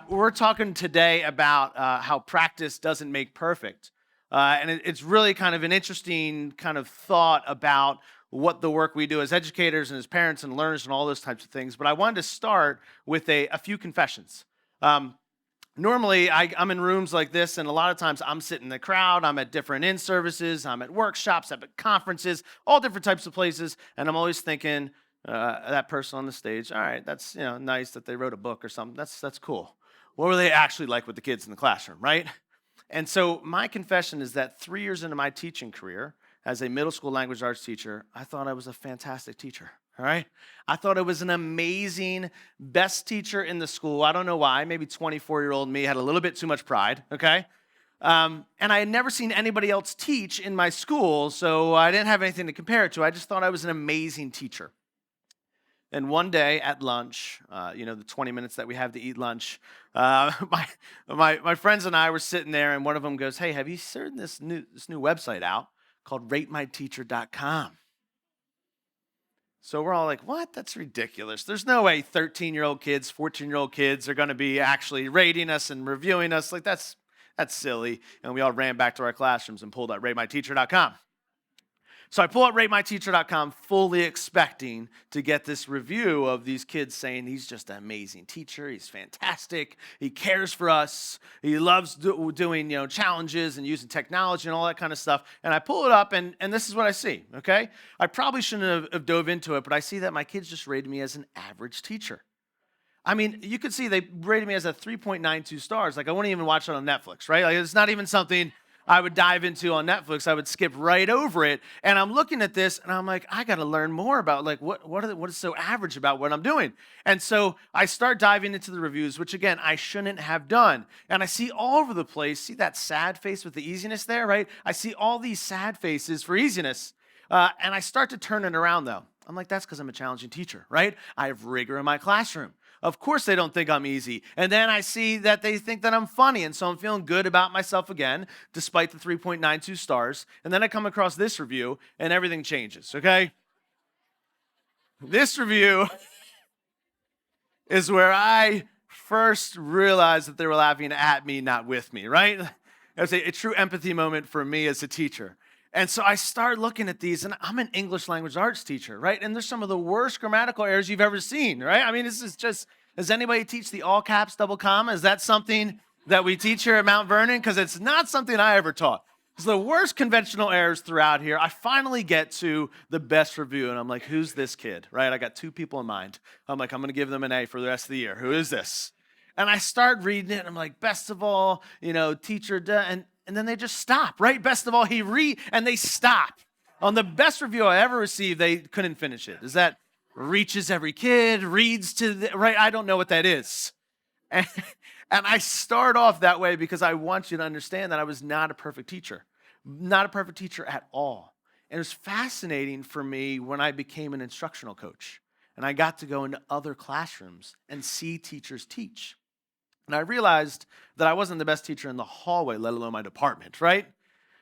We're talking today about how practice doesn't make perfect. And it's really kind of an interesting kind of thought about what the work we do as educators and as parents and learners and all those types of things. But I wanted to start with a few confessions. Normally, I'm in rooms like this, and a lot of times I'm sitting in the crowd, I'm at different in-services, I'm at workshops, I'm at conferences, all different types of places, and I'm always thinking, that person on the stage, all right, that's nice that they wrote a book or something, that's cool. What were they actually like with the kids in the classroom, right? And so my confession is that 3 years into my teaching career, as a middle school language arts teacher, I thought I was a fantastic teacher. All right. I thought I was an amazing, best teacher in the school. I don't know why. Maybe 24-year-old me had a little bit too much pride. Okay. And I had never seen anybody else teach in my school, so I didn't have anything to compare it to. I just thought I was an amazing teacher. And one day at lunch, the 20 minutes that we have to eat lunch, my friends and I were sitting there, and one of them goes, "Hey, have you seen this new website out called ratemyteacher.com?" So we're all like, what? That's ridiculous. There's no way 13-year-old kids, 14-year-old kids are going to be actually rating us and reviewing us. Like, that's silly. And we all ran back to our classrooms and pulled out ratemyteacher.com. So I pull up ratemyteacher.com fully expecting to get this review of these kids saying he's just an amazing teacher. He's fantastic. He cares for us. He loves doing challenges and using technology and all that kind of stuff. And I pull it up, and this is what I see, okay? I probably shouldn't have dove into it, but I see that my kids just rated me as an average teacher. I mean, you could see they rated me as a 3.92 stars. Like, I wouldn't even watch it on Netflix, right? Like, it's not even something I would dive into on Netflix. I would skip right over it. And I'm looking at this, and I'm like, I got to learn more about, like, what is so average about what I'm doing? And so I start diving into the reviews, which, again, I shouldn't have done. And I see all over the place, see that sad face with the easiness there, right? I see all these sad faces for easiness. And I start to turn it around, though. I'm like, that's because I'm a challenging teacher, right? I have rigor in my classroom. Of course they don't think I'm easy. And then I see that they think that I'm funny, and so I'm feeling good about myself again, despite the 3.92 stars. And then I come across this review, and everything changes, okay? This review is where I first realized that they were laughing at me, not with me, right? It was a true empathy moment for me as a teacher. And so I start looking at these, and I'm an English language arts teacher, right? And there's some of the worst grammatical errors you've ever seen, right? I mean, this is just, does anybody teach the all caps double comma? Is that something that we teach here at Mount Vernon? Because it's not something I ever taught. It's the worst conventional errors throughout here. I finally get to the best review, and I'm like, who's this kid, right? I got two people in mind. I'm like, I'm going to give them an A for the rest of the year. Who is this? And I start reading it, and I'm like, best of all, teacher, and then they just stop, right? Best of all, and they stop. On the best review I ever received, they couldn't finish it. Is that reaches every kid, reads to, right? I don't know what that is. And I start off that way because I want you to understand that I was not a perfect teacher. Not a perfect teacher at all. And it was fascinating for me when I became an instructional coach. And I got to go into other classrooms and see teachers teach. And I realized that I wasn't the best teacher in the hallway, let alone my department, right?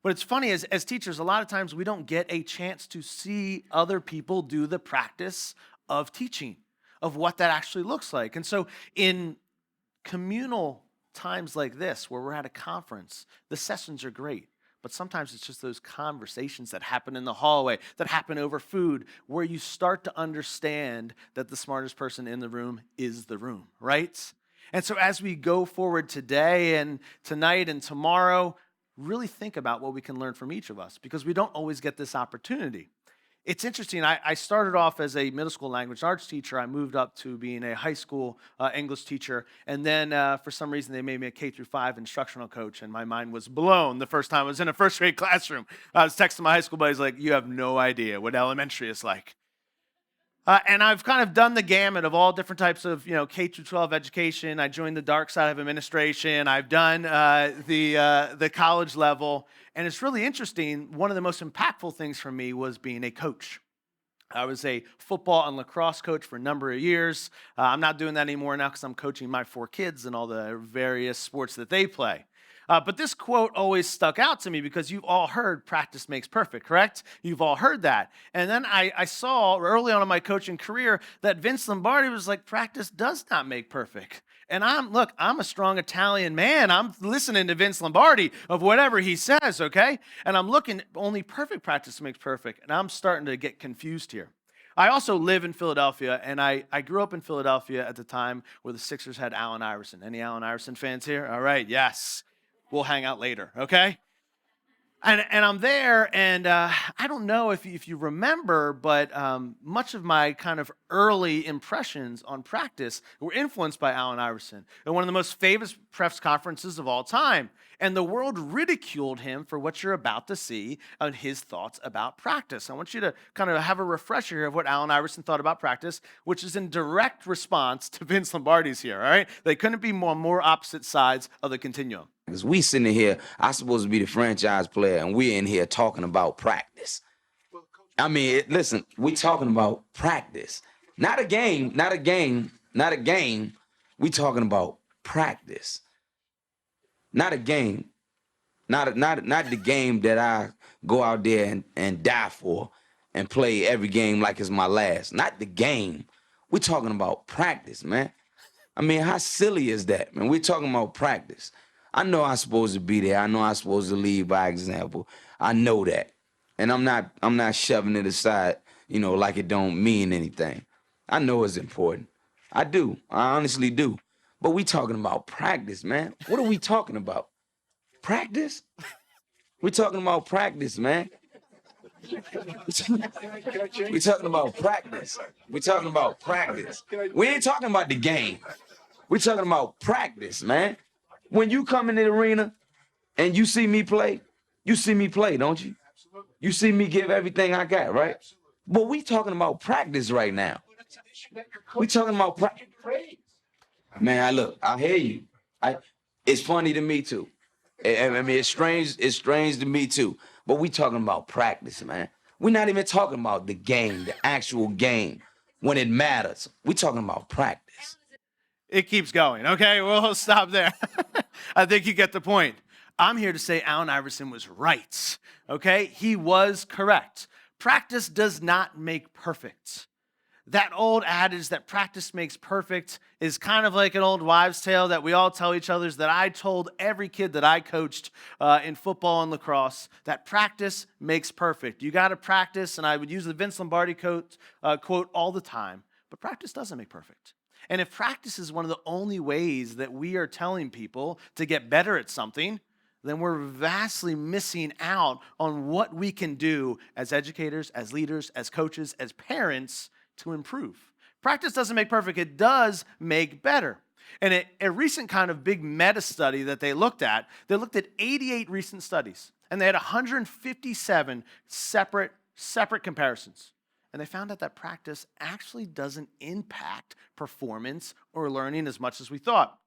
But it's funny, as teachers, a lot of times we don't get a chance to see other people do the practice of teaching, of what that actually looks like. And so in communal times like this, where we're at a conference, the sessions are great. But sometimes it's just those conversations that happen in the hallway, that happen over food, where you start to understand that the smartest person in the room is the room, right? And so as we go forward today and tonight and tomorrow, really think about what we can learn from each of us, because we don't always get this opportunity. It's interesting. I started off as a middle school language arts teacher. I moved up to being a high school English teacher. And then for some reason, they made me a K-5 instructional coach. And my mind was blown the first time I was in a first grade classroom. I was texting my high school buddies like, you have no idea what elementary is like. And I've kind of done the gamut of all different types of, K-12 education. I joined the dark side of administration. I've done the college level. And it's really interesting. One of the most impactful things for me was being a coach. I was a football and lacrosse coach for a number of years. I'm not doing that anymore now because I'm coaching my 4 kids in all the various sports that they play. But this quote always stuck out to me because you've all heard practice makes perfect, correct? You've all heard that. And then I saw early on in my coaching career that Vince Lombardi was like, practice does not make perfect. And I'm a strong Italian man. I'm listening to Vince Lombardi of whatever he says, okay? And I'm looking, only perfect practice makes perfect. And I'm starting to get confused here. I also live in Philadelphia, and I grew up in Philadelphia at the time where the Sixers had Allen Iverson. Any Allen Iverson fans here? All right, yes. We'll hang out later, okay? And I'm there, and I don't know if you remember, but much of my kind of early impressions on practice were influenced by Allen Iverson at one of the most famous press conferences of all time. And the world ridiculed him for what you're about to see on his thoughts about practice. I want you to kind of have a refresher here of what Allen Iverson thought about practice, which is in direct response to Vince Lombardi's here, all right? They couldn't be more opposite sides of the continuum. Because we sitting here, I supposed to be the franchise player, and we're in here talking about practice. I mean, listen, we talking about practice. Not a game. We talking about practice. Not a game. Not the game that I go out there and die for and play every game like it's my last. Not the game. We talking about practice, man. I mean, how silly is that, man? We're talking about practice. I know I'm supposed to be there. I know I'm supposed to lead by example. I know that. And I'm not shoving it aside, like it don't mean anything. I know it's important. I do. I honestly do. But we talking about practice, man. What are we talking about? Practice? We talking about practice, man. We talking about practice. We talking about practice. We ain't talking about the game. We talking about practice, man. When you come in the arena and you see me play, don't you? You see me give everything I got, right? But we talking about practice right now. We talking about practice. Man, I hear you. It's funny to me too. I mean, it's strange to me too. But we talking about practice, man. We're not even talking about the game, the actual game, when it matters. We talking about practice. It keeps going, okay? We'll stop there. I think you get the point. I'm here to say Allen Iverson was right, okay? He was correct. Practice does not make perfect. That old adage that practice makes perfect is kind of like an old wives' tale that we all tell each other, that I told every kid that I coached in football and lacrosse, that practice makes perfect. You got to practice, and I would use the Vince Lombardi quote all the time, but practice doesn't make perfect. And if practice is one of the only ways that we are telling people to get better at something, then we're vastly missing out on what we can do as educators, as leaders, as coaches, as parents to improve. Practice doesn't make perfect. It does make better. And a recent kind of big meta study that they looked at 88 recent studies, and they had 157 separate comparisons. And they found out that practice actually doesn't impact performance or learning as much as we thought.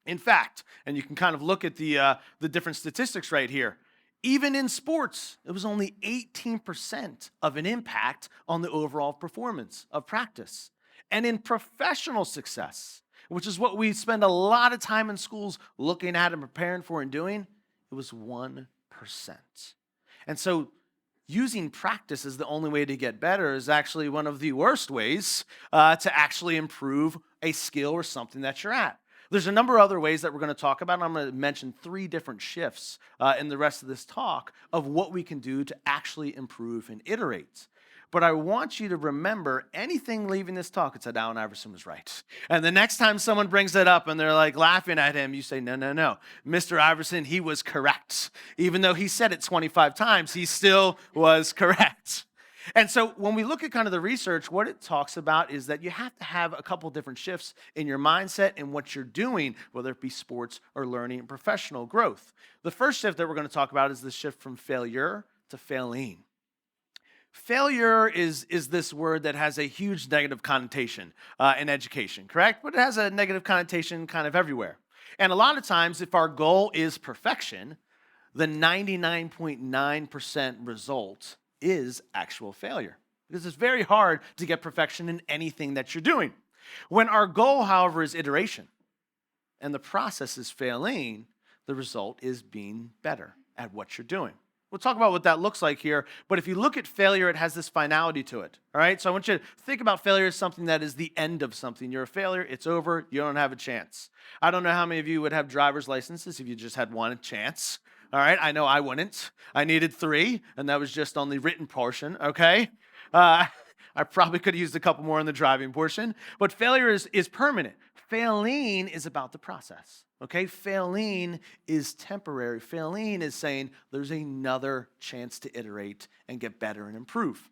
In fact, and you can kind of look at the different statistics right here, even in sports, it was only 18% of an impact on the overall performance of practice. And in professional success, which is what we spend a lot of time in schools looking at and preparing for and doing, it was 1%. And so using practice as the only way to get better is actually one of the worst ways to actually improve a skill or something that you're at. There's a number of other ways that we're going to talk about, and I'm going to mention 3 different shifts in the rest of this talk of what we can do to actually improve and iterate. But I want you to remember, anything leaving this talk, it's that Allen Iverson was right. And the next time someone brings it up and they're like laughing at him, you say, no. Mr. Iverson, he was correct. Even though he said it 25 times, he still was correct. And so when we look at kind of the research, what it talks about is that you have to have a couple different shifts in your mindset and what you're doing, whether it be sports or learning and professional growth. The first shift that we're going to talk about is the shift from failure to failing. Failure is this word that has a huge negative connotation in education, correct? But it has a negative connotation kind of everywhere. And a lot of times, if our goal is perfection, the 99.9% result is actual failure. Because it's very hard to get perfection in anything that you're doing. When our goal, however, is iteration, and the process is failing, the result is being better at what you're doing. We'll talk about what that looks like here. But if you look at failure, it has this finality to it. All right? So I want you to think about failure as something that is the end of something. You're a failure. It's over. You don't have a chance. I don't know how many of you would have driver's licenses if you just had one chance. All right? I know I wouldn't. I needed 3, and that was just on the written portion. Okay? I probably could have used a couple more in the driving portion. But failure is permanent. Failing is about the process. Okay, failing is temporary. Failing is saying there's another chance to iterate and get better and improve.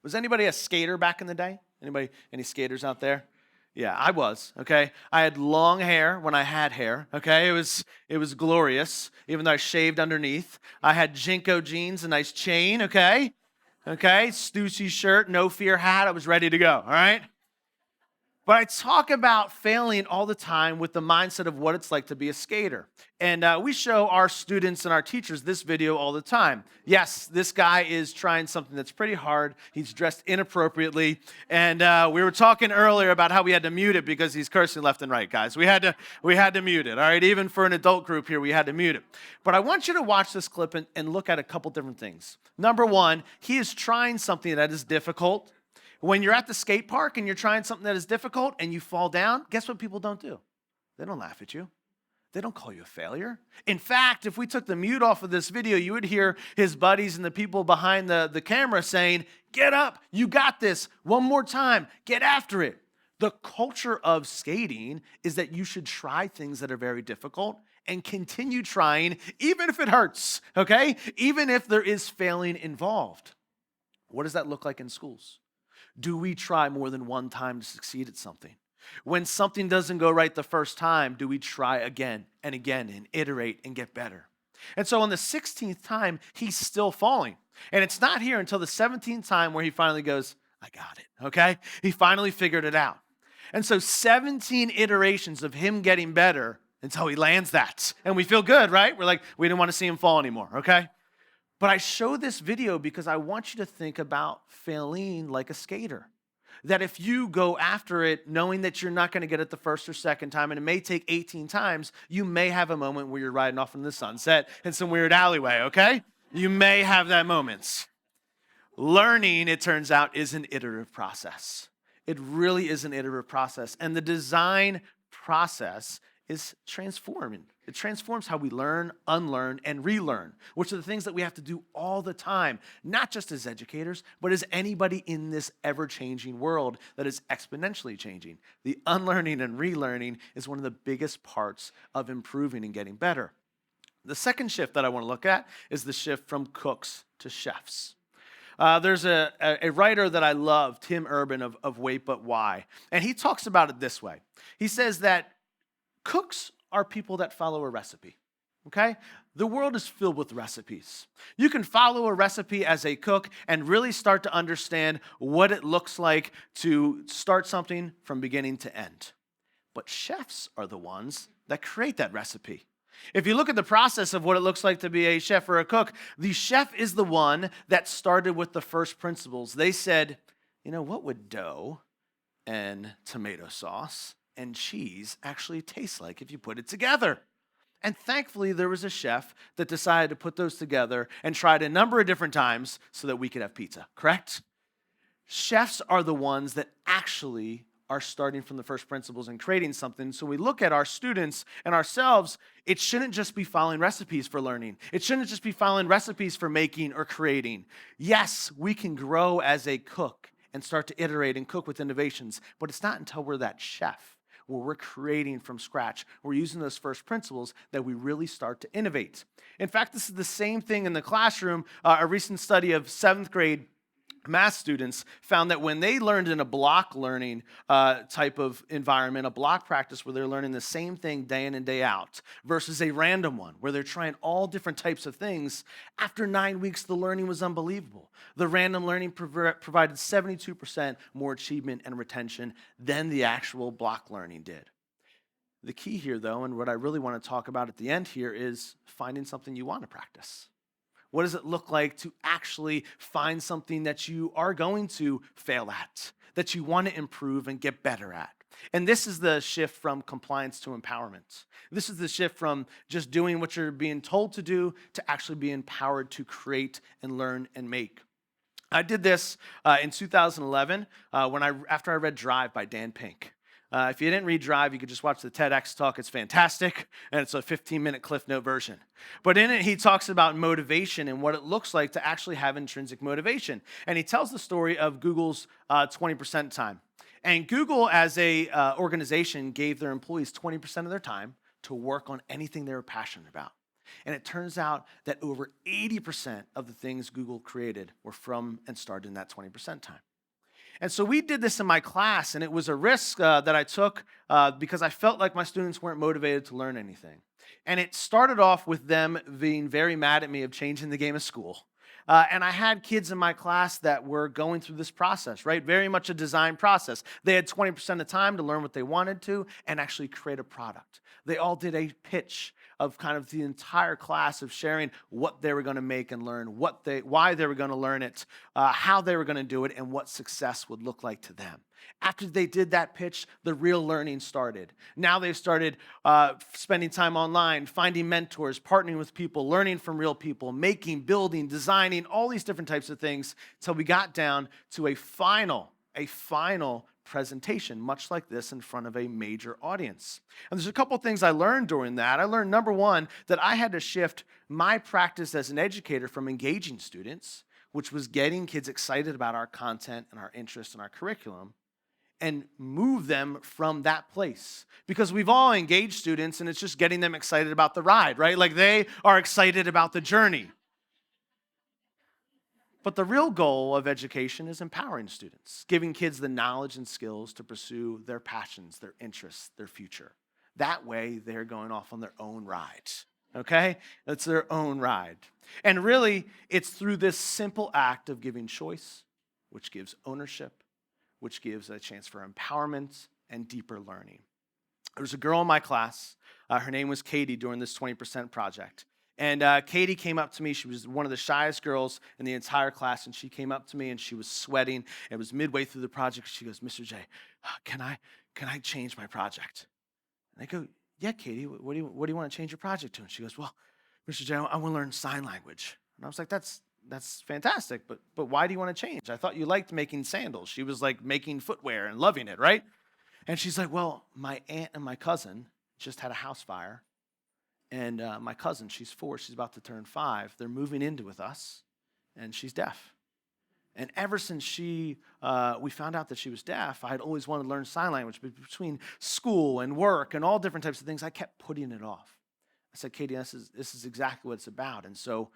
Was anybody a skater back in the day? Any skaters out there? Yeah, I was, okay? I had long hair when I had hair, okay? It was glorious, even though I shaved underneath. I had Jinko jeans, a nice chain, okay? Okay, Stussy shirt, no fear hat. I was ready to go, all right? But I talk about failing all the time with the mindset of what it's like to be a skater. And we show our students and our teachers this video all the time. Yes, this guy is trying something that's pretty hard. He's dressed inappropriately. And we were talking earlier about how we had to mute it because he's cursing left and right, guys. We had to mute it, all right? Even for an adult group here, we had to mute it. But I want you to watch this clip and look at a couple different things. Number one, he is trying something that is difficult. When you're at the skate park and you're trying something that is difficult and you fall down, guess what people don't do? They don't laugh at you. They don't call you a failure. In fact, if we took the mute off of this video, you would hear his buddies and the people behind the camera saying, "Get up, you got this, one more time, get after it." The culture of skating is that you should try things that are very difficult and continue trying, even if it hurts, okay? Even if there is failing involved. What does that look like in schools? Do we try more than one time to succeed at something? When something doesn't go right the first time, do we try again and again and iterate and get better? And so on the 16th time, he's still falling. And it's not here until the 17th time where he finally goes, "I got it," okay? He finally figured it out. And so 17 iterations of him getting better until he lands that. And we feel good, right? We're like, we didn't want to see him fall anymore, okay? But I show this video because I want you to think about failing like a skater. That if you go after it knowing that you're not going to get it the first or second time, and it may take 18 times, you may have a moment where you're riding off in the sunset in some weird alleyway, okay? You may have that moment. Learning, it turns out, is an iterative process. It really is an iterative process. And the design process is transforming. It transforms how we learn, unlearn, and relearn, which are the things that we have to do all the time, not just as educators, but as anybody in this ever-changing world that is exponentially changing. The unlearning and relearning is one of the biggest parts of improving and getting better. The second shift that I want to look at is the shift from cooks to chefs. There's a writer that I love, Tim Urban of Wait But Why, and he talks about it this way. He says that cooks are people that follow a recipe, okay? The world is filled with recipes. You can follow a recipe as a cook and really start to understand what it looks like to start something from beginning to end. But chefs are the ones that create that recipe. If you look at the process of what it looks like to be a chef or a cook, the chef is the one that started with the first principles. They said, what would dough and tomato sauce and cheese actually taste like if you put it together? And thankfully, there was a chef that decided to put those together and tried a number of different times so that we could have pizza, correct? Chefs are the ones that actually are starting from the first principles and creating something. So we look at our students and ourselves, it shouldn't just be following recipes for learning. It shouldn't just be following recipes for making or creating. Yes, we can grow as a cook and start to iterate and cook with innovations, but it's not until we're that chef where we're creating from scratch, we're using those first principles that we really start to innovate. In fact, this is the same thing in the classroom. A recent study of 7th grade math students found that when they learned in a block learning type of environment, a block practice where they're learning the same thing day in and day out, versus a random one where they're trying all different types of things, after 9 weeks, the learning was unbelievable. The random learning provided 72% more achievement and retention than the actual block learning did. The key here, though, and what I really want to talk about at the end here, is finding something you want to practice. What does it look like to actually find something that you are going to fail at, that you want to improve and get better at? And this is the shift from compliance to empowerment. This is the shift from just doing what you're being told to do to actually be empowered to create and learn and make. I did this in 2011 after I read Drive by Dan Pink. If you didn't read Drive, you could just watch the TEDx talk. It's fantastic, and it's a 15-minute Cliff Note version. But in it, he talks about motivation and what it looks like to actually have intrinsic motivation. And he tells the story of Google's 20% time. And Google, as a organization, gave their employees 20% of their time to work on anything they were passionate about. And it turns out that over 80% of the things Google created were from and started in that 20% time. And so we did this in my class, and it was a risk that I took because I felt like my students weren't motivated to learn anything. And it started off with them being very mad at me of changing the game of school. And I had kids in my class that were going through this process, right? Very much a design process. They had 20% of the time to learn what they wanted to and actually create a product. They all did a pitch of kind of the entire class of sharing what they were going to make and learn, why they were going to learn it, how they were going to do it, and what success would look like to them. After they did that pitch, the real learning started. Now they've started spending time online, finding mentors, partnering with people, learning from real people, making, building, designing, all these different types of things, until we got down to a final presentation, much like this, in front of a major audience. And there's a couple things I learned during that. I learned, number one, that I had to shift my practice as an educator from engaging students, which was getting kids excited about our content and our interests and our curriculum, and move them from that place. Because we've all engaged students, and it's just getting them excited about the ride, right? Like they are excited about the journey. But the real goal of education is empowering students, giving kids the knowledge and skills to pursue their passions, their interests, their future. That way, they're going off on their own ride, okay? It's their own ride. And really, it's through this simple act of giving choice, which gives ownership, which gives a chance for empowerment and deeper learning. There was a girl in my class. Her name was Katie during this 20% project. And Katie came up to me. She was one of the shyest girls in the entire class, and she came up to me, and she was sweating. It was midway through the project. She goes, "Mr. J, can I change my project?" And I go, "Yeah, Katie, what do you want to change your project to?" And she goes, "Well, Mr. J, I want to learn sign language." And I was like, That's fantastic, but why do you want to change? I thought you liked making sandals." She was like making footwear and loving it, right? And she's like, "Well, my aunt and my cousin just had a house fire. And my cousin, she's 4, she's about to turn 5. They're moving in with us, and she's deaf. And ever since we found out that she was deaf, I had always wanted to learn sign language, but between school and work and all different types of things, I kept putting it off." I said, "Katie, this is exactly what it's about." And so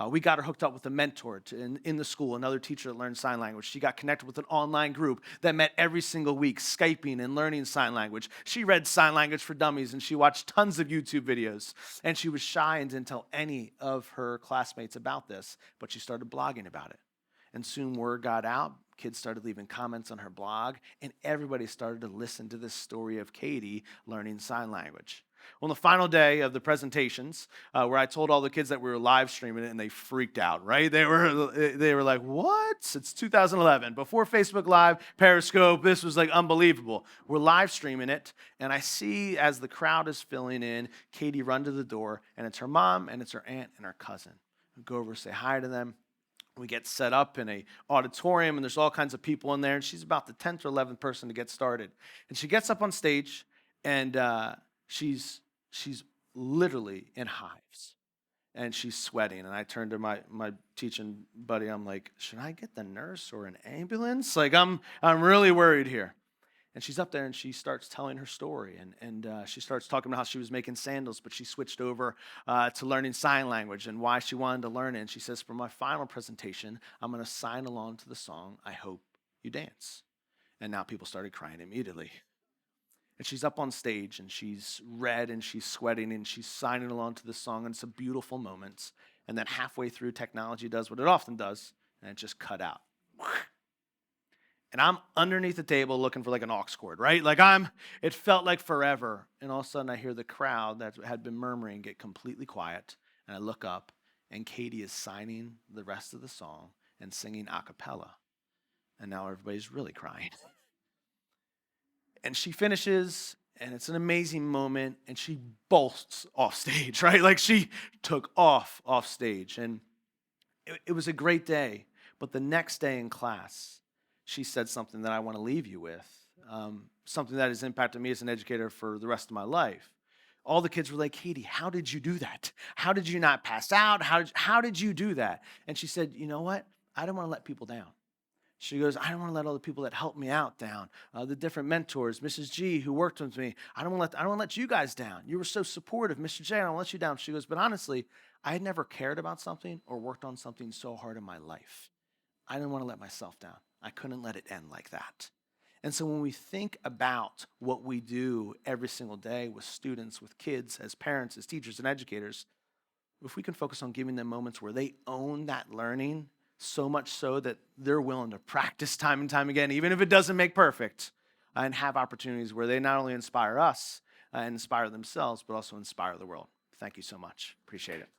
we got her hooked up with a mentor in the school, another teacher that learned sign language. She got connected with an online group that met every single week, Skyping and learning sign language. She read Sign Language for Dummies, and she watched tons of YouTube videos. And she was shy and didn't tell any of her classmates about this, but she started blogging about it. And soon word got out. Kids started leaving comments on her blog, and everybody started to listen to this story of Katie learning sign language. Well, on the final day of the presentations, where I told all the kids that we were live streaming it, and they freaked out, right? They were like, "What? It's 2011. Before Facebook Live, Periscope, this was like unbelievable." We're live streaming it, and I see as the crowd is filling in, Katie run to the door, and it's her mom, and it's her aunt, and her cousin. I go over, say hi to them. We get set up in an auditorium, and there's all kinds of people in there, and she's about the 10th or 11th person to get started. And she gets up on stage, and she's literally in hives, and she's sweating. And I turned to my teaching buddy. I'm like, "Should I get the nurse or an ambulance? Like, I'm really worried here." And she's up there, and she starts telling her story, and she starts talking about how she was making sandals, but she switched over to learning sign language and why she wanted to learn it. And she says, "For my final presentation, I'm going to sign along to the song, 'I Hope You Dance.'" And now people started crying immediately. And she's up on stage, and she's red, and she's sweating, and she's signing along to the song, and it's a beautiful moment. And then halfway through, technology does what it often does, and it just cut out. And I'm underneath the table looking for like an aux cord, right? It felt like forever. And all of a sudden I hear the crowd that had been murmuring get completely quiet. And I look up, and Katie is signing the rest of the song and singing a cappella. And now everybody's really crying. And she finishes, and it's an amazing moment, and she bolts off stage, right? Like she took off stage. And it was a great day. But the next day in class, she said something that I want to leave you with, something that has impacted me as an educator for the rest of my life. All the kids were like, Katie, how did you do that? How did you not pass out? How did you do that? And she said, you know what? I don't want to let people down. She goes, I don't want to let all the people that helped me out down, the different mentors, Mrs. G, who worked with me. I don't want to let you guys down. You were so supportive. Mr. J, I don't want to let you down. She goes, but honestly, I had never cared about something or worked on something so hard in my life. I didn't want to let myself down. I couldn't let it end like that. And so when we think about what we do every single day with students, with kids, as parents, as teachers and educators, if we can focus on giving them moments where they own that learning, so much so that they're willing to practice time and time again, even if it doesn't make perfect, and have opportunities where they not only inspire us and inspire themselves, but also inspire the world. Thank you so much. Appreciate it.